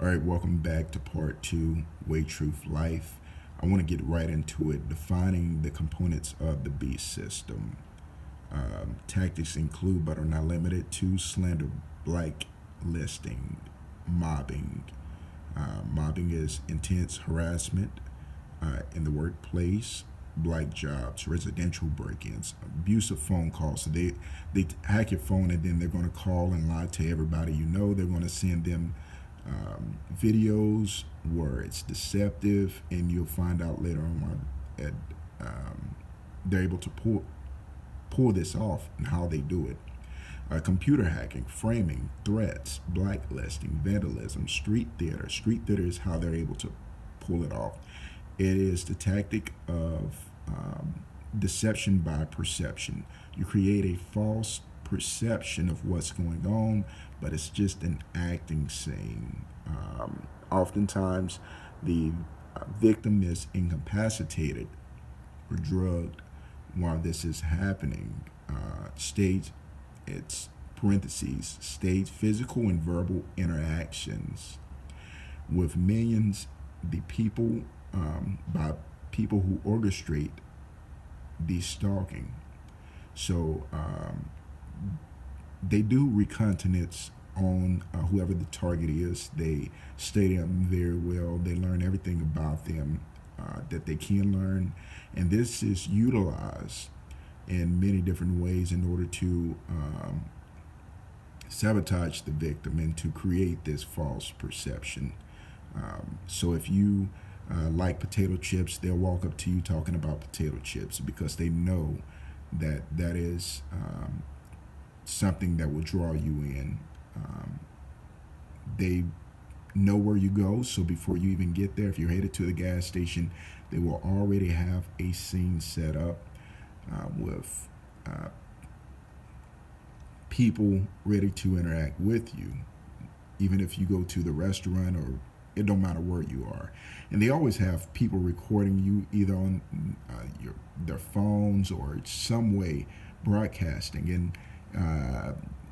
All right, welcome back to part two, Way Truth Life. I want to get right into it, defining the components of the beast system. Tactics include, but are not limited to, slander, blacklisting, mobbing. Mobbing is intense harassment in the workplace, black jobs, residential break-ins, abusive phone calls. So they hack your phone and then they're going to call and lie to everybody you know. They're going to send them videos where it's deceptive, and you'll find out later on that they're able to pull this off and how they do it. Computer hacking, framing, threats, blacklisting, vandalism, street theater. Street theater is how they're able to pull it off. It is the tactic of deception by perception. You create a false perception of what's going on, but it's just an acting scene. Oftentimes, the victim is incapacitated or drugged while this is happening. Stage, it's parentheses, stage physical and verbal interactions with millions, the people, by people who orchestrate the stalking. So they do reconnaissance on whoever the target is. They study them very well. They learn everything about them that they can learn. And this is utilized in many different ways in order to sabotage the victim and to create this false perception. So if you like potato chips, they'll walk up to you talking about potato chips because they know that that is something that will draw you in. They know where you go, so before you even get there, if you're headed to the gas station, they will already have a scene set up with people ready to interact with you, even if you go to the restaurant, or it don't matter where you are. And they always have people recording you either on their phones or some way broadcasting.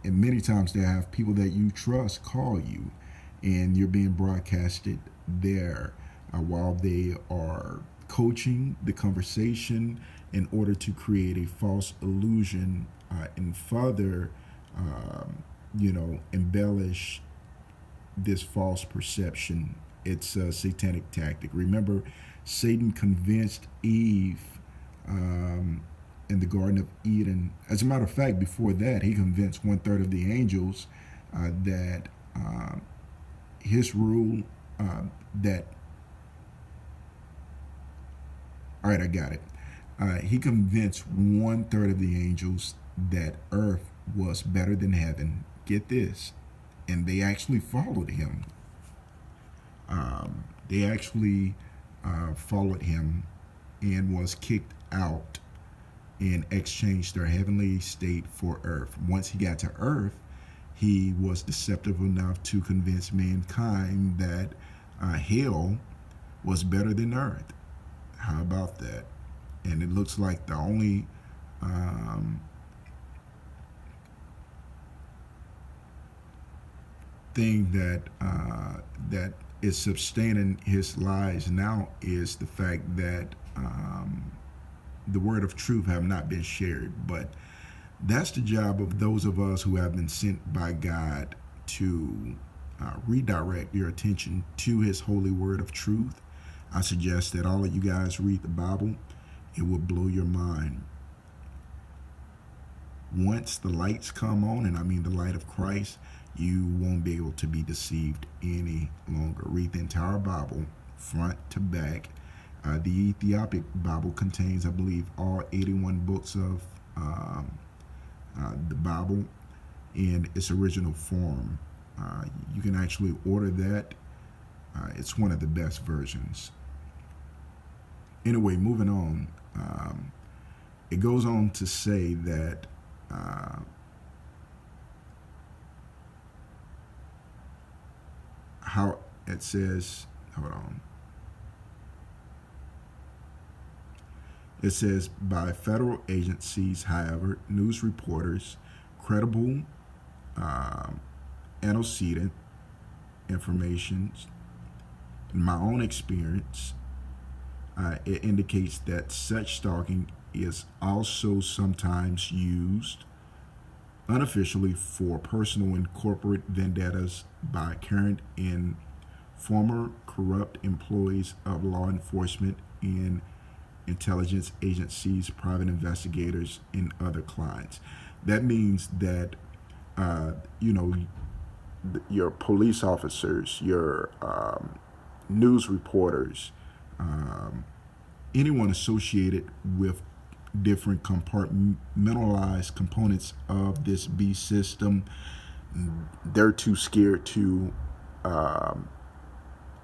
And many times they have people that you trust call you, and you're being broadcasted there while they are coaching the conversation in order to create a false illusion and further, embellish this false perception. It's a satanic tactic. Remember, Satan convinced Eve in the Garden of Eden. As a matter of fact, before that, he convinced 1/3 of the angels that his rule, that, all right, I got it. He convinced 1/3 of the angels that earth was better than heaven. Get this. And they actually followed him. They actually followed him and was kicked out and exchanged their heavenly state for earth. Once he got to earth, he was deceptive enough to convince mankind that hell was better than earth. How about that? And it looks like the only thing that is sustaining his lies now is the fact that the word of truth have not been shared. But that's the job of those of us who have been sent by God to redirect your attention to his holy word of truth. I suggest that all of you guys read the Bible. It will blow your mind. Once the lights come on, and I mean the light of Christ, you won't be able to be deceived any longer. Read the entire Bible, front to back. The Ethiopic Bible contains, I believe, all 81 books of the Bible in its original form. You can actually order that. It's one of the best versions. Anyway, moving on. It goes on to say that how it says, hold on. It says, by federal agencies, however, news reporters, credible antecedent information, in my own experience, it indicates that such stalking is also sometimes used unofficially for personal and corporate vendettas by current and former corrupt employees of law enforcement and intelligence agencies, private investigators, and other clients. That means that, you know, your police officers, your news reporters, anyone associated with different compartmentalized components of this B system, they're too scared to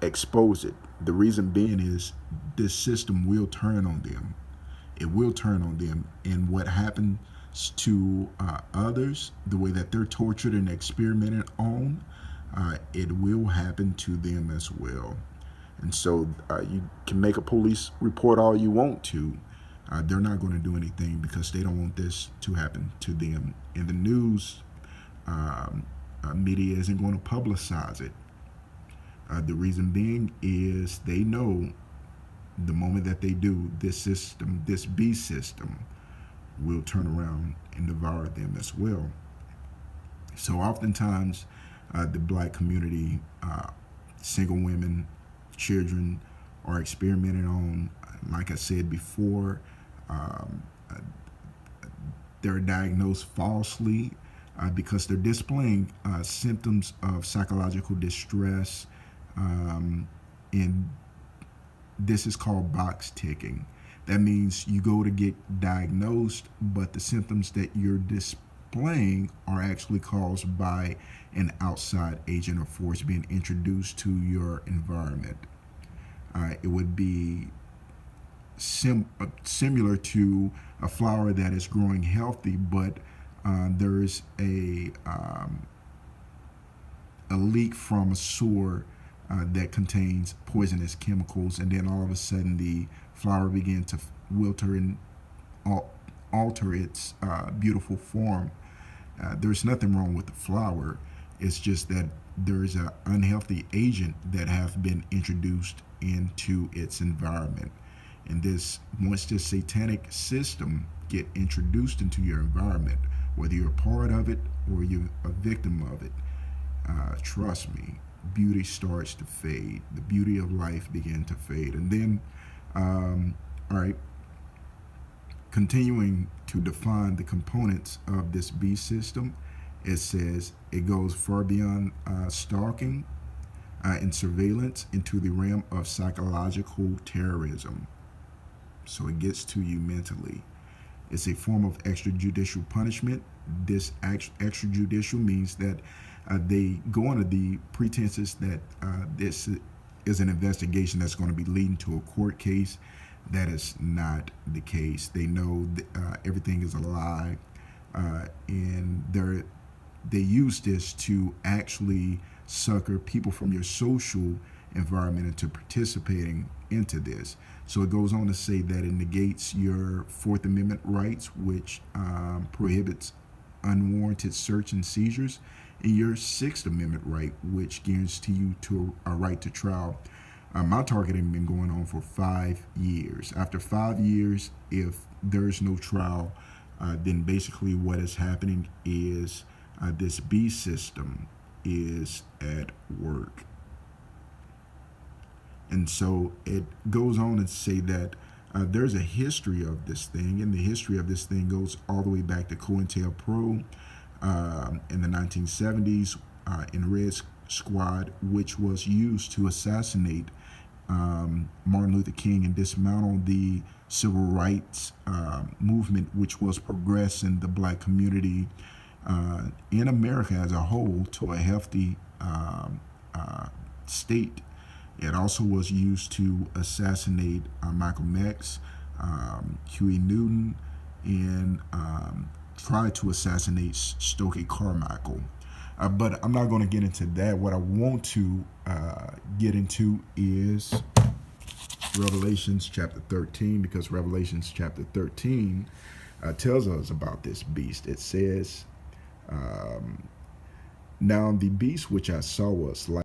expose it. The reason being is this system will turn on them. It will turn on them. And what happens to others, the way that they're tortured and experimented on, it will happen to them as well. And so you can make a police report all you want to. They're not going to do anything because they don't want this to happen to them. And the news media isn't going to publicize it. The reason being is they know the moment that they do, this system, this B system, will turn around and devour them as well. So oftentimes, the black community, single women, children, are experimented on. Like I said before, they're diagnosed falsely because they're displaying symptoms of psychological distress, and this is called box ticking. That means you go to get diagnosed, but the symptoms that you're displaying are actually caused by an outside agent or force being introduced to your environment. It would be similar to a flower that is growing healthy, but there's a leak from a sewer that contains poisonous chemicals, and then all of a sudden the flower began to wilter and alter its beautiful form. There's nothing wrong with the flower. It's just that there's an unhealthy agent that have been introduced into its environment. And once this satanic system get introduced into your environment, whether you're a part of it or you're a victim of it, trust me, beauty starts to fade. The beauty of life began to fade. And then, all right, continuing to define the components of this B system, it says it goes far beyond stalking and surveillance into the realm of psychological terrorism. So it gets to you mentally. It's a form of extrajudicial punishment. This extrajudicial means that they go under the pretenses that this is an investigation that's going to be leading to a court case. That is not the case. They know everything is a lie, and they use this to actually sucker people from your social environment into participating into this. So it goes on to say that it negates your Fourth Amendment rights, which prohibits unwarranted search and seizures, and your Sixth Amendment right, which guarantees you to a right to trial. My targeting has been going on for 5 years. After 5 years, if there's no trial, then basically what is happening is this B system is at work. And so it goes on to say that there's a history of this thing, and the history of this thing goes all the way back to COINTELPRO in the 1970s in Red Squad, which was used to assassinate Martin Luther King and dismantle the civil rights movement, which was progressing the black community in America as a whole to a healthy state. It also was used to assassinate Malcolm X, Huey Newton, and tried to assassinate Stokely Carmichael. But I'm not going to get into that. What I want to get into is Revelations chapter 13, because Revelations chapter 13 tells us about this beast. It says, now the beast which I saw was like